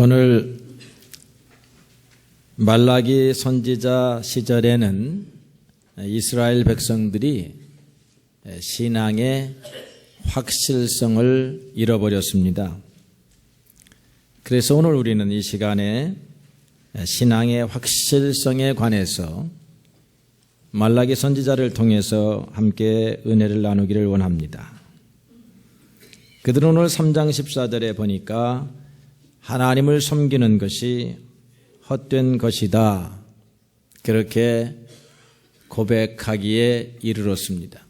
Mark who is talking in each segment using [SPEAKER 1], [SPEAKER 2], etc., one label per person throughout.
[SPEAKER 1] 오늘 말라기 선지자 시절에는 이스라엘 백성들이 신앙의 확실성을 잃어버렸습니다. 그래서 오늘 우리는 이 시간에 신앙의 확실성에 관해서 말라기 선지자를 통해서 함께 은혜를 나누기를 원합니다. 그들은 오늘 3장 14절에 보니까 하나님을 섬기는 것이 헛된 것이다, 그렇게 고백하기에 이르렀습니다.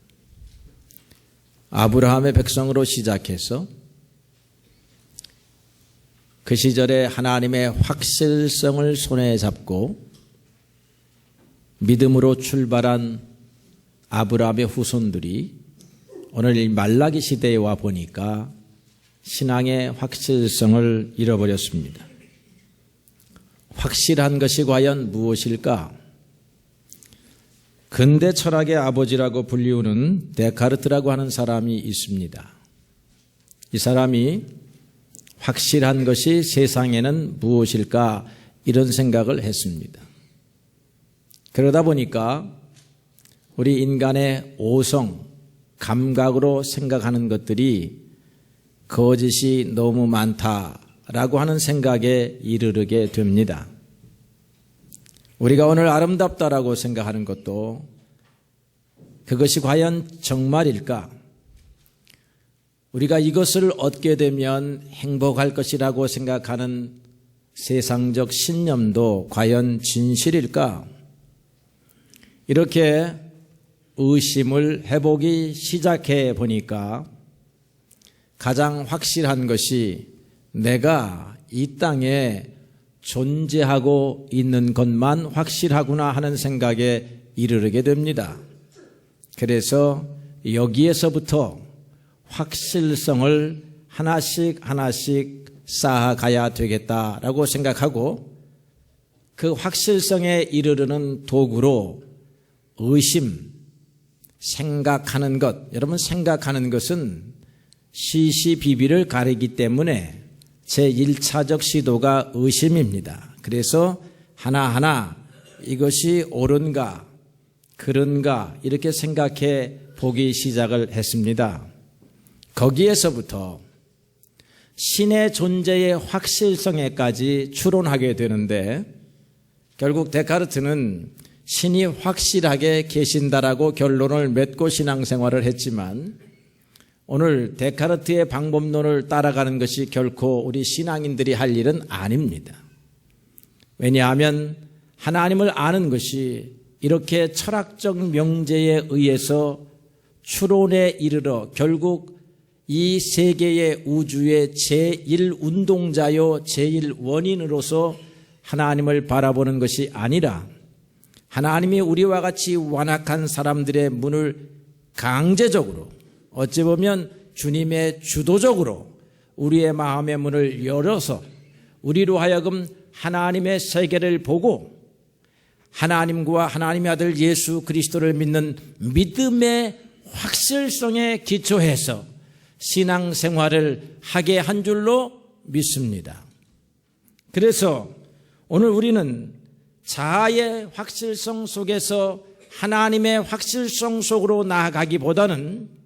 [SPEAKER 1] 아브라함의 백성으로 시작해서 그 시절에 하나님의 확실성을 손에 잡고 믿음으로 출발한 아브라함의 후손들이 오늘 이 말라기 시대에 와 보니까 신앙의 확실성을 잃어버렸습니다. 확실한 것이 과연 무엇일까? 근대 철학의 아버지라고 불리우는 데카르트라고 하는 사람이 있습니다. 이 사람이 확실한 것이 세상에는 무엇일까? 이런 생각을 했습니다. 그러다 보니까 우리 인간의 오성, 감각으로 생각하는 것들이 거짓이 너무 많다라고 하는 생각에 이르게 됩니다. 우리가 오늘 아름답다라고 생각하는 것도 그것이 과연 정말일까? 우리가 이것을 얻게 되면 행복할 것이라고 생각하는 세상적 신념도 과연 진실일까? 이렇게 의심을 해보기 시작해 보니까 가장 확실한 것이 내가 이 땅에 존재하고 있는 것만 확실하구나 하는 생각에 이르게 됩니다. 그래서 여기에서부터 확실성을 하나씩 쌓아가야 되겠다라고 생각하고 그 확실성에 이르르는 도구로 의심, 생각하는 것, 여러분 생각하는 것은 시시비비를 가리기 때문에 제1차적 시도가 의심입니다. 그래서 하나하나 이것이 옳은가 그런가 이렇게 생각해 보기 시작을 했습니다. 거기에서부터 신의 존재의 확실성에까지 추론하게 되는데 결국 데카르트는 신이 확실하게 계신다라고 결론을 맺고 신앙생활을 했지만 오늘 데카르트의 방법론을 따라가는 것이 결코 우리 신앙인들이 할 일은 아닙니다. 왜냐하면 하나님을 아는 것이 이렇게 철학적 명제에 의해서 추론에 이르러 결국 이 세계의 우주의 제1운동자요 제1원인으로서 하나님을 바라보는 것이 아니라 하나님이 우리와 같이 완악한 사람들의 문을 강제적으로 어찌 보면 주님의 주도적으로 우리의 마음의 문을 열어서 우리로 하여금 하나님의 세계를 보고 하나님과 하나님의 아들 예수 그리스도를 믿는 믿음의 확실성에 기초해서 신앙생활을 하게 한 줄로 믿습니다. 그래서 오늘 우리는 자아의 확실성 속에서 하나님의 확실성 속으로 나아가기보다는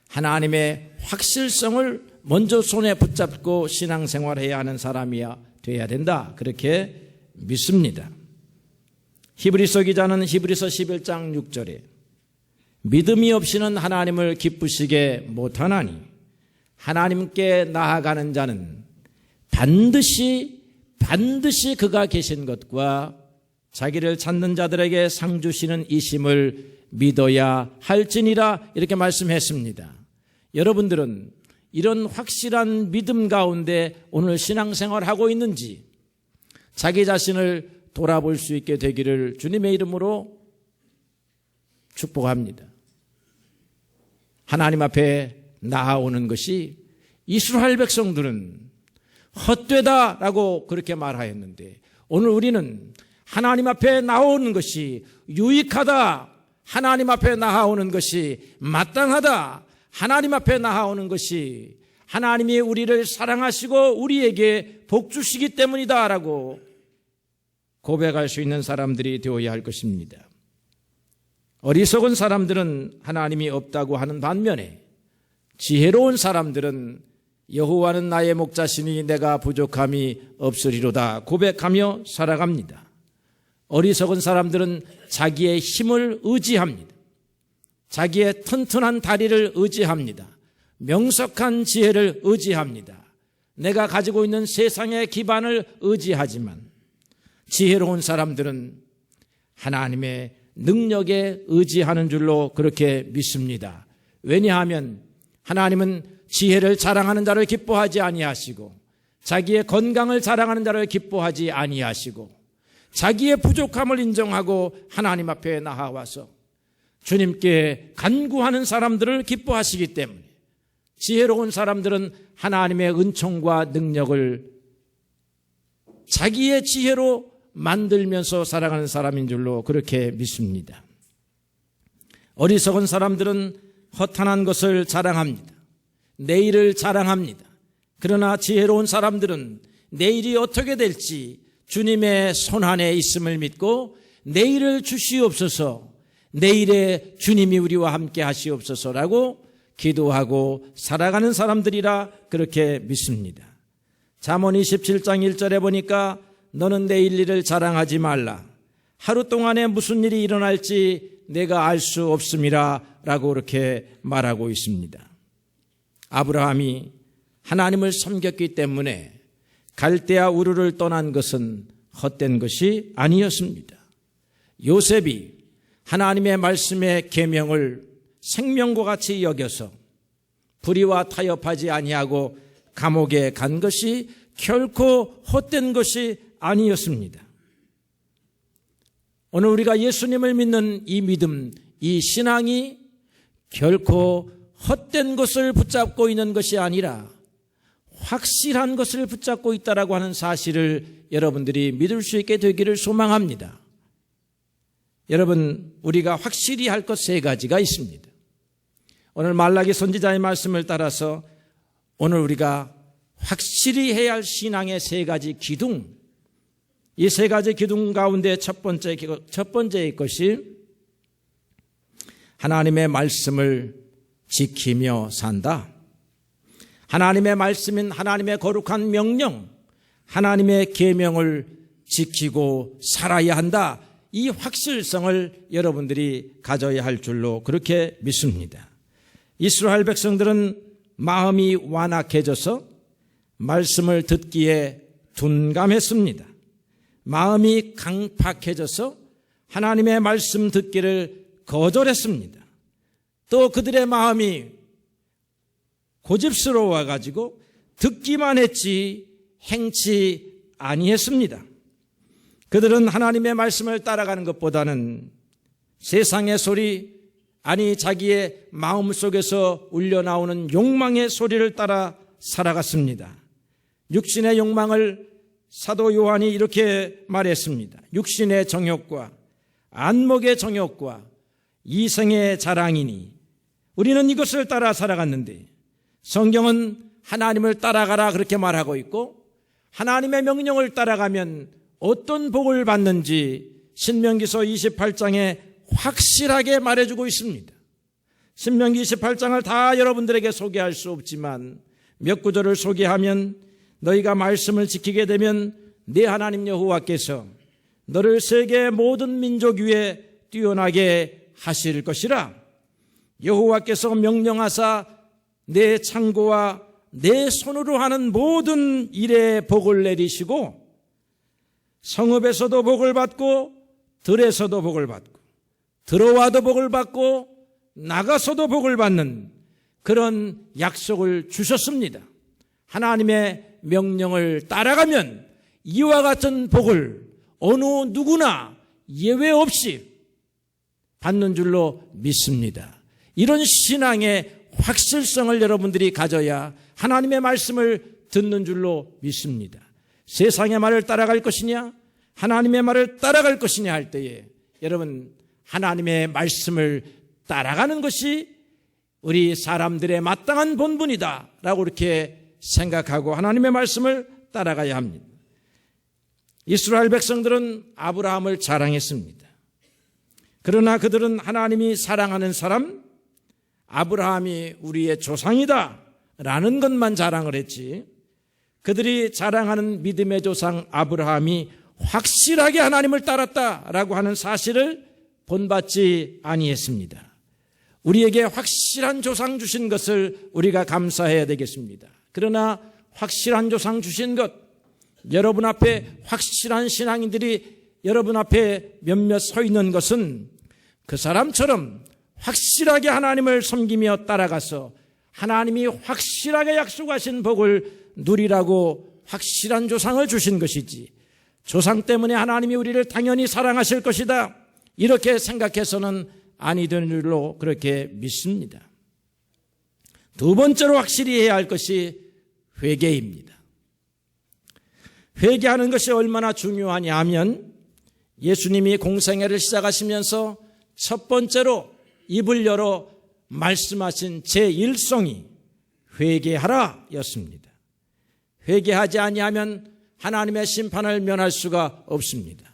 [SPEAKER 1] 하나님의 확실성을 먼저 손에 붙잡고 신앙생활해야 하는 사람이야 돼야 된다, 그렇게 믿습니다. 히브리서 기자는 히브리서 11장 6절에 믿음이 없이는 하나님을 기쁘시게 못하나니 하나님께 나아가는 자는 반드시 그가 계신 것과 자기를 찾는 자들에게 상 주시는 이심을 믿어야 할지니라, 이렇게 말씀했습니다. 여러분들은 이런 확실한 믿음 가운데 오늘 신앙생활하고 있는지 자기 자신을 돌아볼 수 있게 되기를 주님의 이름으로 축복합니다. 하나님 앞에 나아오는 것이 이스라엘 백성들은 헛되다라고 그렇게 말하였는데 오늘 우리는 하나님 앞에 나오는 것이 유익하다, 하나님 앞에 나아오는 것이 마땅하다, 하나님 앞에 나아오는 것이 하나님이 우리를 사랑하시고 우리에게 복 주시기 때문이다라고 고백할 수 있는 사람들이 되어야 할 것입니다. 어리석은 사람들은 하나님이 없다고 하는 반면에 지혜로운 사람들은 여호와는 나의 목자시니 내가 부족함이 없으리로다 고백하며 살아갑니다. 어리석은 사람들은 자기의 힘을 의지합니다. 자기의 튼튼한 다리를 의지합니다. 명석한 지혜를 의지합니다. 내가 가지고 있는 세상의 기반을 의지하지만 지혜로운 사람들은 하나님의 능력에 의지하는 줄로 그렇게 믿습니다. 왜냐하면 하나님은 지혜를 자랑하는 자를 기뻐하지 아니하시고 자기의 건강을 자랑하는 자를 기뻐하지 아니하시고 자기의 부족함을 인정하고 하나님 앞에 나아와서 주님께 간구하는 사람들을 기뻐하시기 때문에 지혜로운 사람들은 하나님의 은총과 능력을 자기의 지혜로 만들면서 살아가는 사람인 줄로 그렇게 믿습니다. 어리석은 사람들은 허탄한 것을 자랑합니다. 내일을 자랑합니다. 그러나 지혜로운 사람들은 내일이 어떻게 될지 주님의 손안에 있음을 믿고 내일을 주시옵소서, 내일에 주님이 우리와 함께 하시옵소서라고 기도하고 살아가는 사람들이라 그렇게 믿습니다. 잠언 27장 1절에 보니까 너는 내일 일을 자랑하지 말라. 하루 동안에 무슨 일이 일어날지 내가 알 수 없음이라 라고 그렇게 말하고 있습니다. 아브라함이 하나님을 섬겼기 때문에 갈대아 우르를 떠난 것은 헛된 것이 아니었습니다. 요셉이 하나님의 말씀의 계명을 생명과 같이 여겨서 불의와 타협하지 아니하고 감옥에 간 것이 결코 헛된 것이 아니었습니다. 오늘 우리가 예수님을 믿는 이 믿음, 이 신앙이 결코 헛된 것을 붙잡고 있는 것이 아니라 확실한 것을 붙잡고 있다라고 하는 사실을 여러분들이 믿을 수 있게 되기를 소망합니다. 여러분, 우리가 확실히 할 것 세 가지가 있습니다. 오늘 말라기 선지자의 말씀을 따라서 오늘 우리가 확실히 해야 할 신앙의 세 가지 기둥, 이 세 가지 기둥 가운데 첫 번째의 것이 하나님의 말씀을 지키며 산다. 하나님의 말씀인 하나님의 거룩한 명령, 하나님의 계명을 지키고 살아야 한다. 이 확실성을 여러분들이 가져야 할 줄로 그렇게 믿습니다. 이스라엘 백성들은 마음이 완악해져서 말씀을 듣기에 둔감했습니다. 마음이 강팍해져서 하나님의 말씀 듣기를 거절했습니다. 또 그들의 마음이 고집스러워 가지고 듣기만 했지 행치 아니했습니다. 그들은 하나님의 말씀을 따라가는 것보다는 세상의 소리, 아니 자기의 마음속에서 울려나오는 욕망의 소리를 따라 살아갔습니다. 육신의 욕망을 사도 요한이 이렇게 말했습니다. 육신의 정욕과 안목의 정욕과 이생의 자랑이니 우리는 이것을 따라 살아갔는데 성경은 하나님을 따라가라 그렇게 말하고 있고 하나님의 명령을 따라가면 어떤 복을 받는지 신명기서 28장에 확실하게 말해주고 있습니다. 신명기 28장을 다 여러분들에게 소개할 수 없지만 몇 구절을 소개하면 너희가 말씀을 지키게 되면 네 하나님 여호와께서 너를 세계 모든 민족 위에 뛰어나게 하실 것이라. 여호와께서 명령하사 내 창고와 내 손으로 하는 모든 일에 복을 내리시고 성읍에서도 복을 받고 들에서도 복을 받고 들어와도 복을 받고 나가서도 복을 받는 그런 약속을 주셨습니다. 하나님의 명령을 따라가면 이와 같은 복을 어느 누구나 예외 없이 받는 줄로 믿습니다. 이런 신앙의 확실성을 여러분들이 가져야 하나님의 말씀을 듣는 줄로 믿습니다. 세상의 말을 따라갈 것이냐 하나님의 말을 따라갈 것이냐 할 때에 여러분 하나님의 말씀을 따라가는 것이 우리 사람들의 마땅한 본분이다 라고 이렇게 생각하고 하나님의 말씀을 따라가야 합니다. 이스라엘 백성들은 아브라함을 자랑했습니다. 그러나 그들은 하나님이 사랑하는 사람, 아브라함이 우리의 조상이다 라는 것만 자랑을 했지, 그들이 자랑하는 믿음의 조상 아브라함이 확실하게 하나님을 따랐다라고 하는 사실을 본받지 아니했습니다. 우리에게 확실한 조상 주신 것을 우리가 감사해야 되겠습니다. 그러나 확실한 조상 주신 것, 여러분 앞에 확실한 신앙인들이 여러분 앞에 몇몇 서 있는 것은 그 사람처럼 확실하게 하나님을 섬기며 따라가서 하나님이 확실하게 약속하신 복을 누리라고 확실한 조상을 주신 것이지, 조상 때문에 하나님이 우리를 당연히 사랑하실 것이다 이렇게 생각해서는 아니 되는 줄로 그렇게 믿습니다. 두 번째로 확실히 해야 할 것이 회개입니다. 회개하는 것이 얼마나 중요하냐 하면 예수님이 공생애를 시작하시면서 첫 번째로 입을 열어 말씀하신 제1성이 회개하라 였습니다. 회개하지 아니하면 하나님의 심판을 면할 수가 없습니다.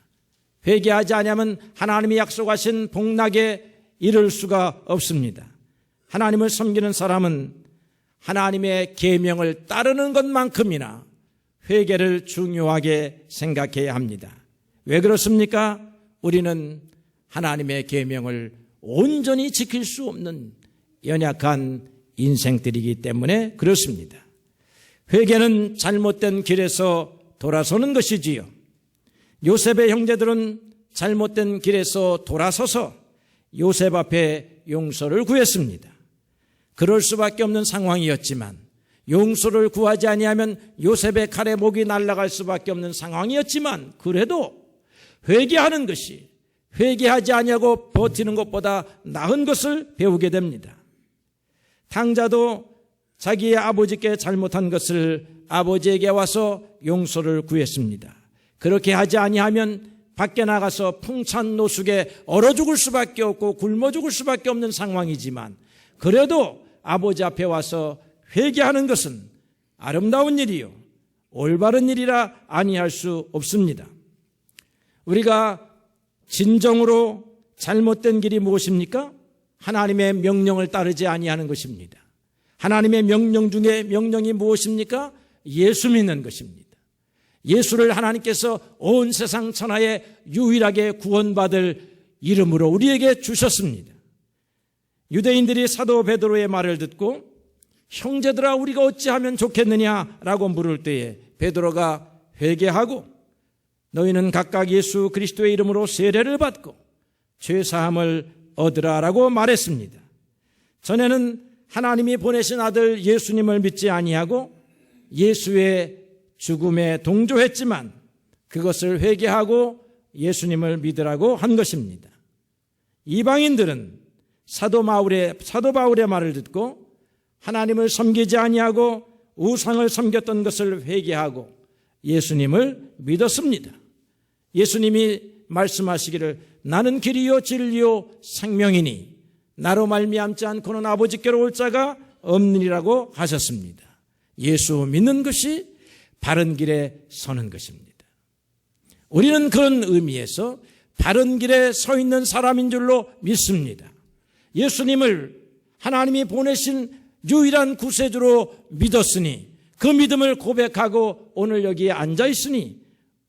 [SPEAKER 1] 회개하지 아니하면 하나님이 약속하신 복락에 이를 수가 없습니다. 하나님을 섬기는 사람은 하나님의 계명을 따르는 것만큼이나 회개를 중요하게 생각해야 합니다. 왜 그렇습니까? 우리는 하나님의 계명을 온전히 지킬 수 없는 연약한 인생들이기 때문에 그렇습니다. 회개는 잘못된 길에서 돌아서는 것이지요. 요셉의 형제들은 잘못된 길에서 돌아서서 요셉 앞에 용서를 구했습니다. 그럴 수밖에 없는 상황이었지만, 용서를 구하지 아니하면 요셉의 칼에 목이 날아갈 수밖에 없는 상황이었지만, 그래도 회개하는 것이 회개하지 아니하고 버티는 것보다 나은 것을 배우게 됩니다. 탕자도 자기의 아버지께 잘못한 것을 아버지에게 와서 용서를 구했습니다. 그렇게 하지 아니하면 밖에 나가서 풍찬 노숙에 얼어 죽을 수밖에 없고 굶어 죽을 수밖에 없는 상황이지만, 그래도 아버지 앞에 와서 회개하는 것은 아름다운 일이요 올바른 일이라 아니할 수 없습니다. 우리가 진정으로 잘못된 길이 무엇입니까? 하나님의 명령을 따르지 아니하는 것입니다. 하나님의 명령 중에 명령이 무엇입니까? 예수 믿는 것입니다. 예수를 하나님께서 온 세상 천하에 유일하게 구원받을 이름으로 우리에게 주셨습니다. 유대인들이 사도 베드로의 말을 듣고 형제들아 우리가 어찌하면 좋겠느냐라고 물을 때에 베드로가 회개하고 너희는 각각 예수 그리스도의 이름으로 세례를 받고 죄사함을 얻으라라고 말했습니다. 전에는 하나님이 보내신 아들 예수님을 믿지 아니하고 예수의 죽음에 동조했지만 그것을 회개하고 예수님을 믿으라고 한 것입니다. 이방인들은 사도 바울의 말을 듣고 하나님을 섬기지 아니하고 우상을 섬겼던 것을 회개하고 예수님을 믿었습니다. 예수님이 말씀하시기를 나는 길이요 진리요 생명이니 나로 말미암지 않고는 아버지께로 올 자가 없느니라고 하셨습니다. 예수 믿는 것이 바른 길에 서는 것입니다. 우리는 그런 의미에서 바른 길에 서 있는 사람인 줄로 믿습니다. 예수님을 하나님이 보내신 유일한 구세주로 믿었으니 그 믿음을 고백하고 오늘 여기에 앉아 있으니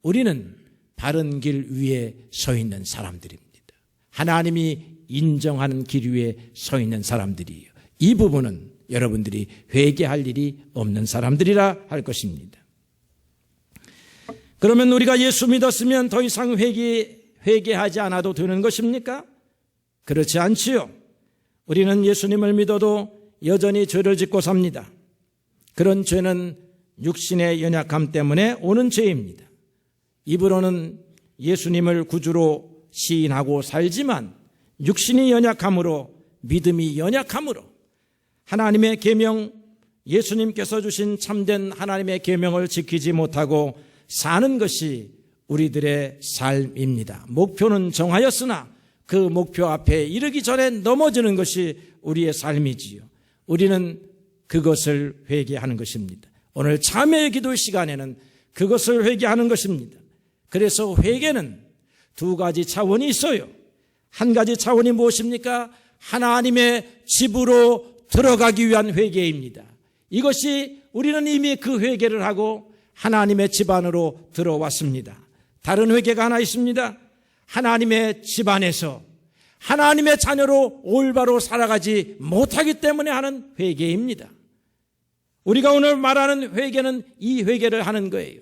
[SPEAKER 1] 우리는 바른 길 위에 서 있는 사람들입니다. 하나님이 인정하는 길 위에 서 있는 사람들이에요. 이 부분은 여러분들이 회개할 일이 없는 사람들이라 할 것입니다. 그러면 우리가 예수 믿었으면 더 이상 회개하지 않아도 되는 것입니까? 그렇지 않지요. 우리는 예수님을 믿어도 여전히 죄를 짓고 삽니다. 그런 죄는 육신의 연약함 때문에 오는 죄입니다. 입으로는 예수님을 구주로 시인하고 살지만 육신이 연약함으로, 믿음이 연약함으로 하나님의 계명, 예수님께서 주신 참된 하나님의 계명을 지키지 못하고 사는 것이 우리들의 삶입니다. 목표는 정하였으나 그 목표 앞에 이르기 전에 넘어지는 것이 우리의 삶이지요. 우리는 그것을 회개하는 것입니다. 오늘 참회의 기도 시간에는 그것을 회개하는 것입니다. 그래서 회개는 두 가지 차원이 있어요. 한 가지 차원이 무엇입니까? 하나님의 집으로 들어가기 위한 회개입니다. 이것이 우리는 이미 그 회개를 하고 하나님의 집 안으로 들어왔습니다. 다른 회개가 하나 있습니다. 하나님의 집 안에서 하나님의 자녀로 올바로 살아가지 못하기 때문에 하는 회개입니다. 우리가 오늘 말하는 회개는 이 회개를 하는 거예요.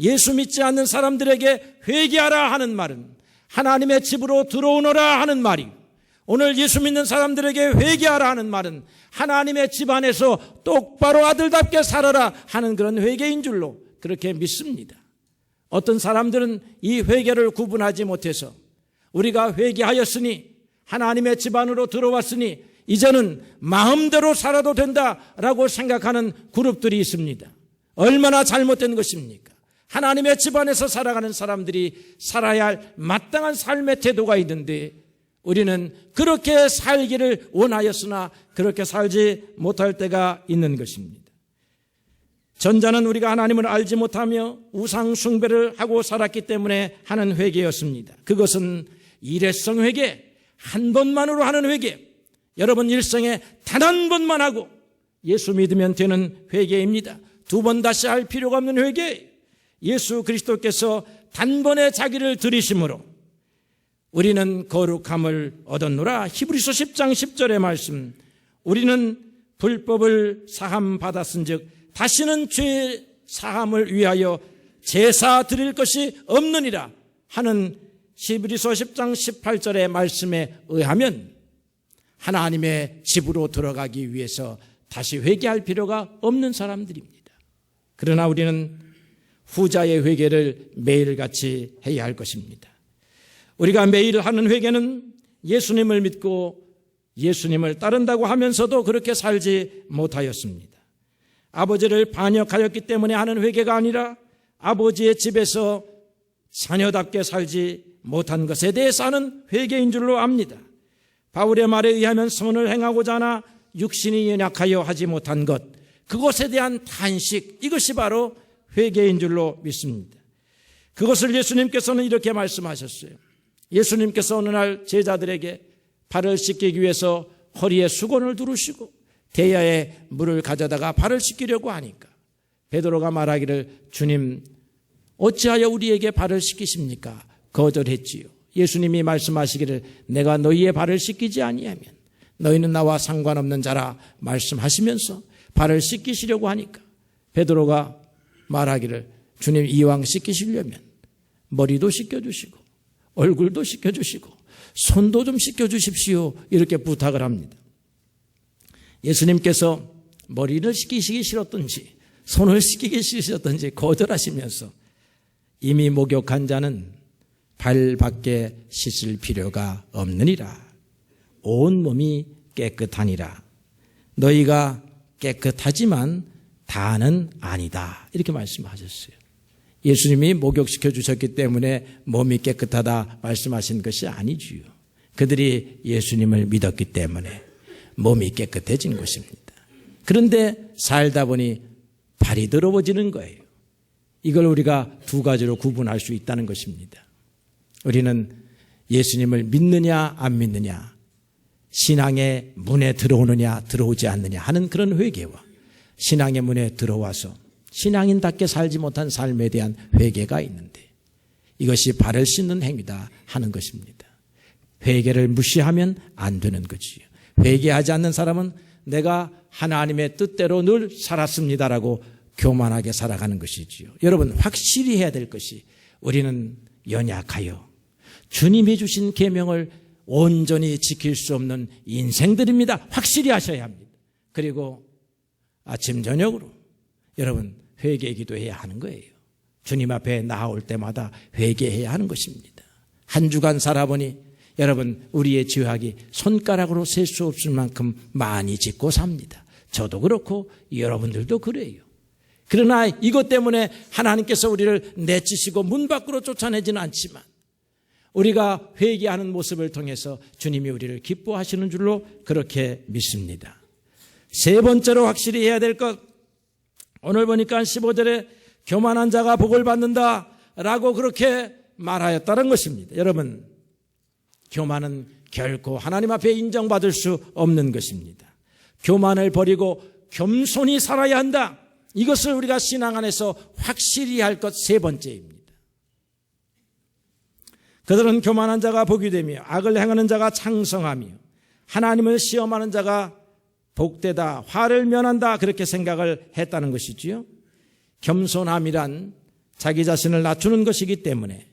[SPEAKER 1] 예수 믿지 않는 사람들에게 회개하라 하는 말은 하나님의 집으로 들어오너라 하는 말이, 오늘 예수 믿는 사람들에게 회개하라 하는 말은 하나님의 집 안에서 똑바로 아들답게 살아라 하는 그런 회개인 줄로 그렇게 믿습니다. 어떤 사람들은 이 회개를 구분하지 못해서 우리가 회개하였으니 하나님의 집 안으로 들어왔으니 이제는 마음대로 살아도 된다라고 생각하는 그룹들이 있습니다. 얼마나 잘못된 것입니까? 하나님의 집 안에서 살아가는 사람들이 살아야 할 마땅한 삶의 태도가 있는데 우리는 그렇게 살기를 원하였으나 그렇게 살지 못할 때가 있는 것입니다. 전자는 우리가 하나님을 알지 못하며 우상 숭배를 하고 살았기 때문에 하는 회개였습니다. 그것은 일회성 회개, 한 번만으로 하는 회개, 여러분 일생에 단 한 번만 하고 예수 믿으면 되는 회개입니다. 두 번 다시 할 필요가 없는 회개. 예수 그리스도께서 단번에 자기를 들이심으로 우리는 거룩함을 얻었노라. 히브리서 10장 10절의 말씀, 우리는 불법을 사함 받았은 즉 다시는 죄 사함을 위하여 제사 드릴 것이 없느니라 하는 히브리서 10장 18절의 말씀에 의하면 하나님의 집으로 들어가기 위해서 다시 회개할 필요가 없는 사람들입니다. 그러나 우리는 후자의 회개를 매일같이 해야 할 것입니다. 우리가 매일 하는 회개는 예수님을 믿고 예수님을 따른다고 하면서도 그렇게 살지 못하였습니다. 아버지를 반역하였기 때문에 하는 회개가 아니라 아버지의 집에서 자녀답게 살지 못한 것에 대해서 하는 회개인 줄로 압니다. 바울의 말에 의하면 선을 행하고자 하나 육신이 연약하여 하지 못한 것, 그것에 대한 탄식, 이것이 바로 회개인 줄로 믿습니다. 그것을 예수님께서는 이렇게 말씀하셨어요. 예수님께서 어느 날 제자들에게 발을 씻기기 위해서 허리에 수건을 두르시고 대야에 물을 가져다가 발을 씻기려고 하니까 베드로가 말하기를 주님 어찌하여 우리에게 발을 씻기십니까? 거절했지요. 예수님이 말씀하시기를 내가 너희의 발을 씻기지 아니하면 너희는 나와 상관없는 자라 말씀하시면서 발을 씻기시려고 하니까 베드로가 말하기를 주님 이왕 씻기시려면 머리도 씻겨주시고 얼굴도 씻겨주시고 손도 좀 씻겨주십시오 이렇게 부탁을 합니다. 예수님께서 머리를 씻기시기 싫었던지 손을 씻기기 싫으셨던지 거절하시면서 이미 목욕한 자는 발밖에 씻을 필요가 없느니라. 온 몸이 깨끗하니라. 너희가 깨끗하지만 다는 아니다. 이렇게 말씀하셨어요. 예수님이 목욕시켜 주셨기 때문에 몸이 깨끗하다 말씀하신 것이 아니지요. 그들이 예수님을 믿었기 때문에 몸이 깨끗해진 것입니다. 그런데 살다 보니 발이 더러워지는 거예요. 이걸 우리가 두 가지로 구분할 수 있다는 것입니다. 우리는 예수님을 믿느냐 안 믿느냐, 신앙의 문에 들어오느냐 들어오지 않느냐 하는 그런 회개와 신앙의 문에 들어와서 신앙인답게 살지 못한 삶에 대한 회개가 있는데 이것이 발을 씻는 행위다 하는 것입니다. 회개를 무시하면 안 되는 거지요. 회개하지 않는 사람은 내가 하나님의 뜻대로 늘 살았습니다라고 교만하게 살아가는 것이지요. 여러분 확실히 해야 될 것이 우리는 연약하여 주님이 주신 계명을 온전히 지킬 수 없는 인생들입니다. 확실히 하셔야 합니다. 그리고 아침 저녁으로 여러분 회개 기도해야 하는 거예요. 주님 앞에 나아올 때마다 회개해야 하는 것입니다. 한 주간 살아보니 여러분 우리의 죄악이 손가락으로 셀 수 없을 만큼 많이 짓고 삽니다. 저도 그렇고 여러분들도 그래요. 그러나 이것 때문에 하나님께서 우리를 내치시고 문 밖으로 쫓아내지는 않지만 우리가 회개하는 모습을 통해서 주님이 우리를 기뻐하시는 줄로 그렇게 믿습니다. 세 번째로 확실히 해야 될 것, 오늘 보니까 15절에 교만한 자가 복을 받는다라고 그렇게 말하였다는 것입니다. 여러분, 교만은 결코 하나님 앞에 인정받을 수 없는 것입니다. 교만을 버리고 겸손히 살아야 한다. 이것을 우리가 신앙 안에서 확실히 할 것 세 번째입니다. 그들은 교만한 자가 복이 되며 악을 행하는 자가 창성하며 하나님을 시험하는 자가 복되다, 화를 면한다, 그렇게 생각을 했다는 것이지요. 겸손함이란 자기 자신을 낮추는 것이기 때문에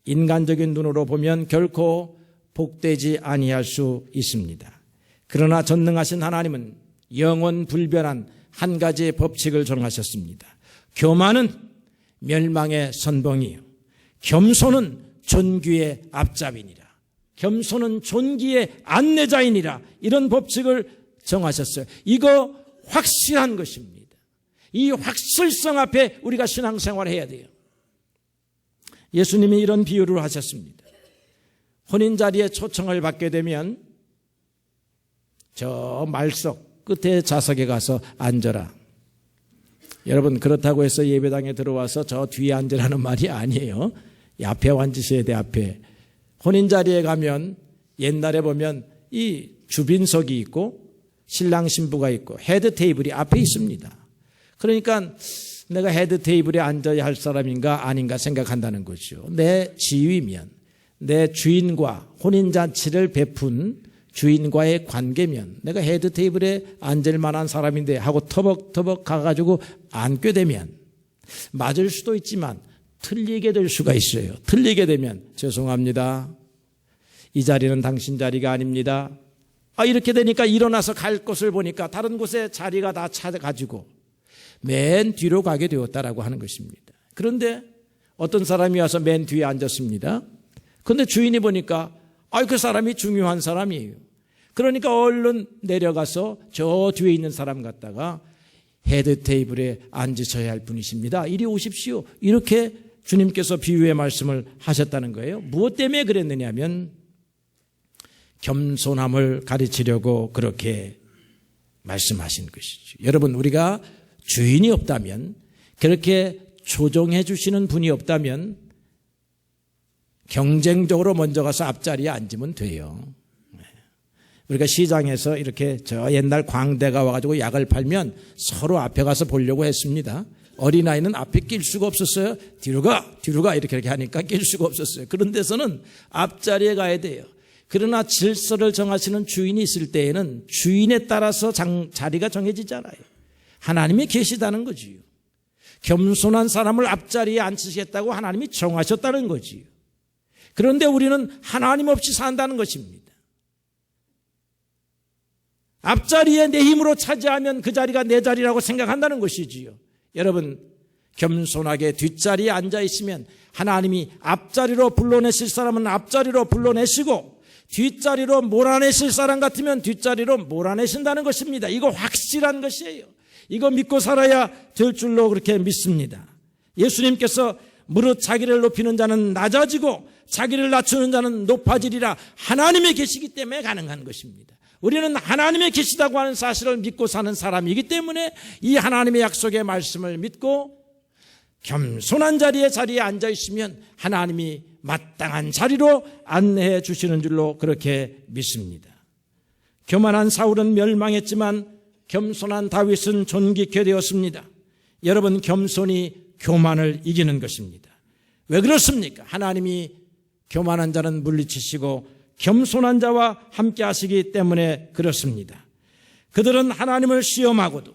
[SPEAKER 1] 인간적인 눈으로 보면 결코 복되지 아니할 수 있습니다. 그러나 전능하신 하나님은 영원 불변한 한 가지의 법칙을 정하셨습니다. 교만은 멸망의 선봉이요, 겸손은 존귀의 앞잡이니라. 겸손은 존귀의 안내자이니라. 이런 법칙을 정하셨어요. 이거 확실한 것입니다. 이 확실성 앞에 우리가 신앙생활을 해야 돼요. 예수님이 이런 비유를 하셨습니다. 혼인자리에 초청을 받게 되면 저 말석 끝에 좌석에 가서 앉아라. 여러분, 그렇다고 해서 예배당에 들어와서 저 뒤에 앉으라는 말이 아니에요. 이 앞에 앉으셔야 돼. 앞에. 혼인자리에 가면 옛날에 보면 이 주빈석이 있고 신랑 신부가 있고 헤드 테이블이 앞에 있습니다. 그러니까 내가 헤드 테이블에 앉아야 할 사람인가 아닌가 생각한다는 거죠. 내 지위면, 내 주인과 혼인잔치를 베푼 주인과의 관계면 내가 헤드 테이블에 앉을 만한 사람인데 하고 터벅터벅 가가지고 앉게 되면 맞을 수도 있지만 틀리게 될 수가 있어요. 틀리게 되면 죄송합니다. 이 자리는 당신 자리가 아닙니다. 이렇게 되니까 일어나서 갈 곳을 보니까 다른 곳에 자리가 다 찾아가지고 맨 뒤로 가게 되었다라고 하는 것입니다. 그런데 어떤 사람이 와서 맨 뒤에 앉았습니다. 그런데 주인이 보니까 그 사람이 중요한 사람이에요. 그러니까 얼른 내려가서 저 뒤에 있는 사람 갖다가 헤드 테이블에 앉으셔야 할 분이십니다. 이리 오십시오. 이렇게 주님께서 비유의 말씀을 하셨다는 거예요. 무엇 때문에 그랬느냐면 겸손함을 가르치려고 그렇게 말씀하신 것이죠. 여러분, 우리가 주인이 없다면, 그렇게 조종해 주시는 분이 없다면 경쟁적으로 먼저 가서 앞자리에 앉으면 돼요. 우리가 시장에서 이렇게 저 옛날 광대가 와가지고 약을 팔면 서로 앞에 가서 보려고 했습니다. 어린아이는 앞에 낄 수가 없었어요. 뒤로 가 이렇게 하니까 낄 수가 없었어요. 그런 데서는 앞자리에 가야 돼요. 그러나 질서를 정하시는 주인이 있을 때에는 주인에 따라서 자리가 정해지잖아요. 하나님이 계시다는 거지요. 겸손한 사람을 앞자리에 앉히겠다고 하나님이 정하셨다는 거지요. 그런데 우리는 하나님 없이 산다는 것입니다. 앞자리에 내 힘으로 차지하면 그 자리가 내 자리라고 생각한다는 것이지요. 여러분, 겸손하게 뒷자리에 앉아 있으면 하나님이 앞자리로 불러내실 사람은 앞자리로 불러내시고 뒷자리로 몰아내실 사람 같으면 뒷자리로 몰아내신다는 것입니다. 이거 확실한 것이에요. 이거 믿고 살아야 될 줄로 그렇게 믿습니다. 예수님께서 무릇 자기를 높이는 자는 낮아지고 자기를 낮추는 자는 높아지리라. 하나님이 계시기 때문에 가능한 것입니다. 우리는 하나님이 계시다고 하는 사실을 믿고 사는 사람이기 때문에 이 하나님의 약속의 말씀을 믿고 겸손한 자리에 앉아 있으면 하나님이 마땅한 자리로 안내해 주시는 줄로 그렇게 믿습니다. 교만한 사울은 멸망했지만 겸손한 다윗은 존귀케 되었습니다. 여러분, 겸손이 교만을 이기는 것입니다. 왜 그렇습니까? 하나님이 교만한 자는 물리치시고 겸손한 자와 함께 하시기 때문에 그렇습니다. 그들은 하나님을 시험하고도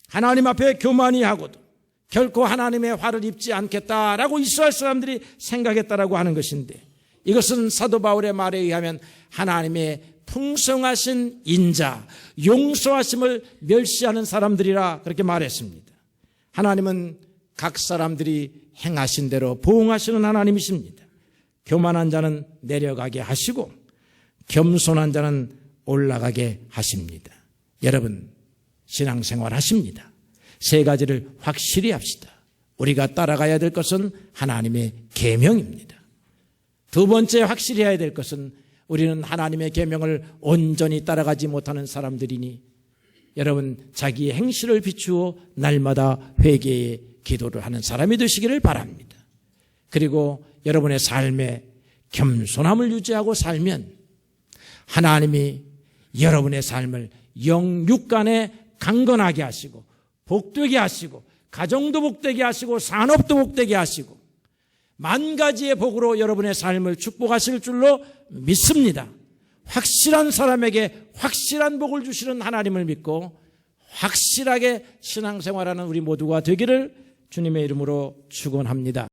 [SPEAKER 1] 하나님 앞에 교만히 하고도 결코 하나님의 화를 입지 않겠다라고 이스라엘 사람들이 생각했다라고 하는 것인데, 이것은 사도 바울의 말에 의하면 하나님의 풍성하신 인자, 용서하심을 멸시하는 사람들이라 그렇게 말했습니다. 하나님은 각 사람들이 행하신 대로 보응하시는 하나님이십니다. 교만한 자는 내려가게 하시고 겸손한 자는 올라가게 하십니다. 여러분, 신앙생활 하십니다. 세 가지를 확실히 합시다. 우리가 따라가야 될 것은 하나님의 계명입니다. 두 번째 확실히 해야 될 것은 우리는 하나님의 계명을 온전히 따라가지 못하는 사람들이니 여러분 자기의 행실을 비추어 날마다 회개의 기도를 하는 사람이 되시기를 바랍니다. 그리고 여러분의 삶에 겸손함을 유지하고 살면 하나님이 여러분의 삶을 영육간에 강건하게 하시고 복되게 하시고 가정도 복되게 하시고 산업도 복되게 하시고 만 가지의 복으로 여러분의 삶을 축복하실 줄로 믿습니다. 확실한 사람에게 확실한 복을 주시는 하나님을 믿고 확실하게 신앙생활하는 우리 모두가 되기를 주님의 이름으로 축원합니다.